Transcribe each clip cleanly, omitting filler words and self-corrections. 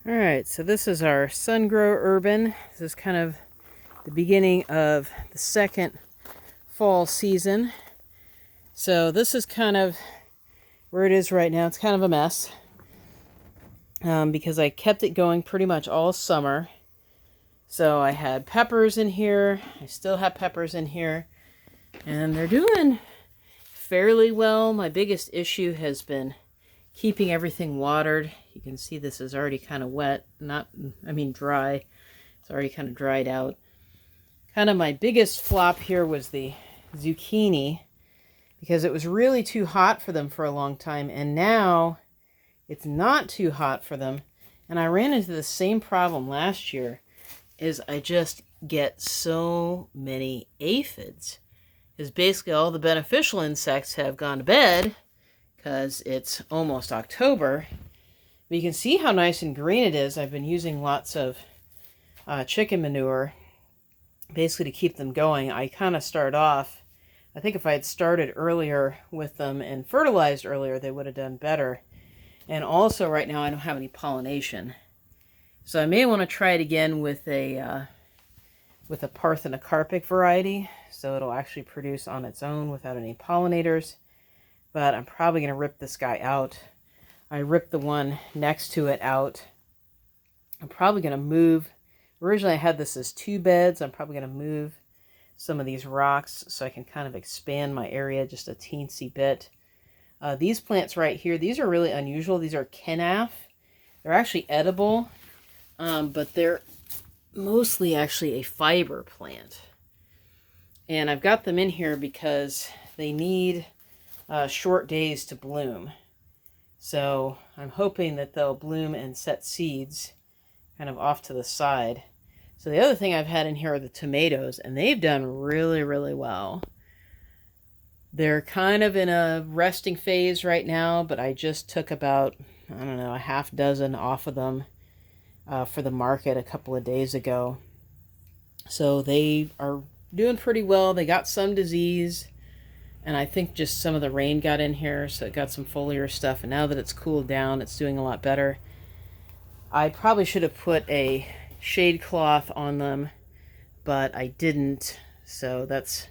Alright, so this is our Sungrow Urban. This is kind of the beginning of the second fall season. So this is kind of where it is right now. It's kind of a mess because I kept it going pretty much all summer. So I had peppers in here. I still have peppers in here. And they're doing fairly well. My biggest issue has been keeping everything watered. You can see this is already kind of wet. Dry. It's already kind of dried out. Kind of my biggest flop here was the zucchini because it was really too hot for them for a long time. And now it's not too hot for them. And I ran into the same problem last year is I just get so many aphids. Because basically all the beneficial insects have gone to bed because it's almost October. But you can see how nice and green it is. I've been using lots of chicken manure basically to keep them going. I kind of start off, I think if I had started earlier with them and fertilized earlier, they would have done better. And also right now I don't have any pollination. So I may want to try it again with a parthenocarpic variety. So it'll actually produce on its own without any pollinators. But I'm probably going to rip this guy out. I ripped the one next to it out. I'm probably going to move. Originally I had this as 2 beds. I'm probably going to move some of these rocks so I can kind of expand my area just a teensy bit. These plants right here, these are really unusual. These are kenaf. They're actually edible, but they're mostly actually a fiber plant. And I've got them in here because they need short days to bloom. So I'm hoping that they'll bloom and set seeds kind of off to the side. So the other thing I've had in here are the tomatoes, and they've done really, really well. They're kind of in a resting phase right now, but I just took about, I don't know, a half dozen off of them for the market a couple of days ago. So they are doing pretty well. They got some disease, and I think just some of the rain got in here, so it got some foliar stuff. And now that it's cooled down, it's doing a lot better. I probably should have put a shade cloth on them, but I didn't. So that's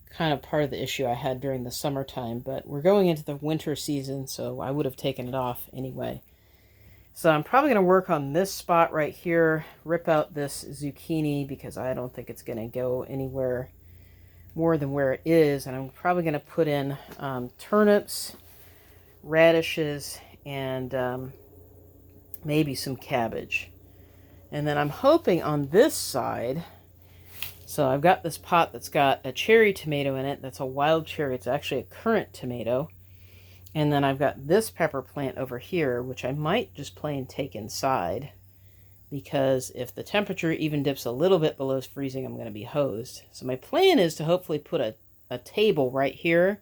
kind of part of the issue I had during the summertime. But we're going into the winter season, so I would have taken it off anyway. So I'm probably going to work on this spot right here, rip out this zucchini because I don't think it's going to go anywhere more than where it is. And I'm probably going to put in turnips, radishes, and maybe some cabbage. And then I'm hoping on this side, so I've got this pot that's got a cherry tomato in it. That's a wild cherry. It's actually a currant tomato. And then I've got this pepper plant over here, which I might just plain take inside. Because if the temperature even dips a little bit below freezing, I'm going to be hosed. So my plan is to hopefully put a table right here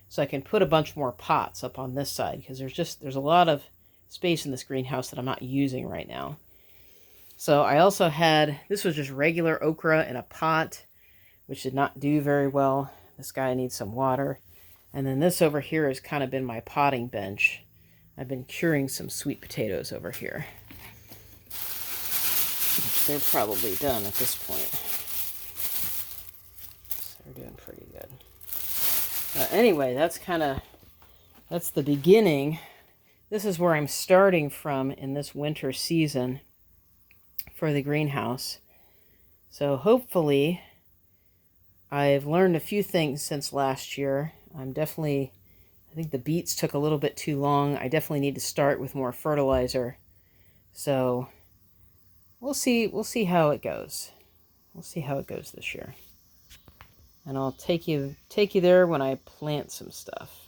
so I can put a bunch more pots up on this side. Because there's a lot of space in this greenhouse that I'm not using right now. So I also had, this was just regular okra in a pot, which did not do very well. This guy needs some water. And then this over here has kind of been my potting bench. I've been curing some sweet potatoes over here. They're probably done at this point. So they're doing pretty good. Anyway, that's the beginning. This is where I'm starting from in this winter season for the greenhouse. So hopefully I've learned a few things since last year. I think the beets took a little bit too long. I definitely need to start with more fertilizer. So we'll see how it goes. We'll see how it goes this year. And I'll take you there when I plant some stuff.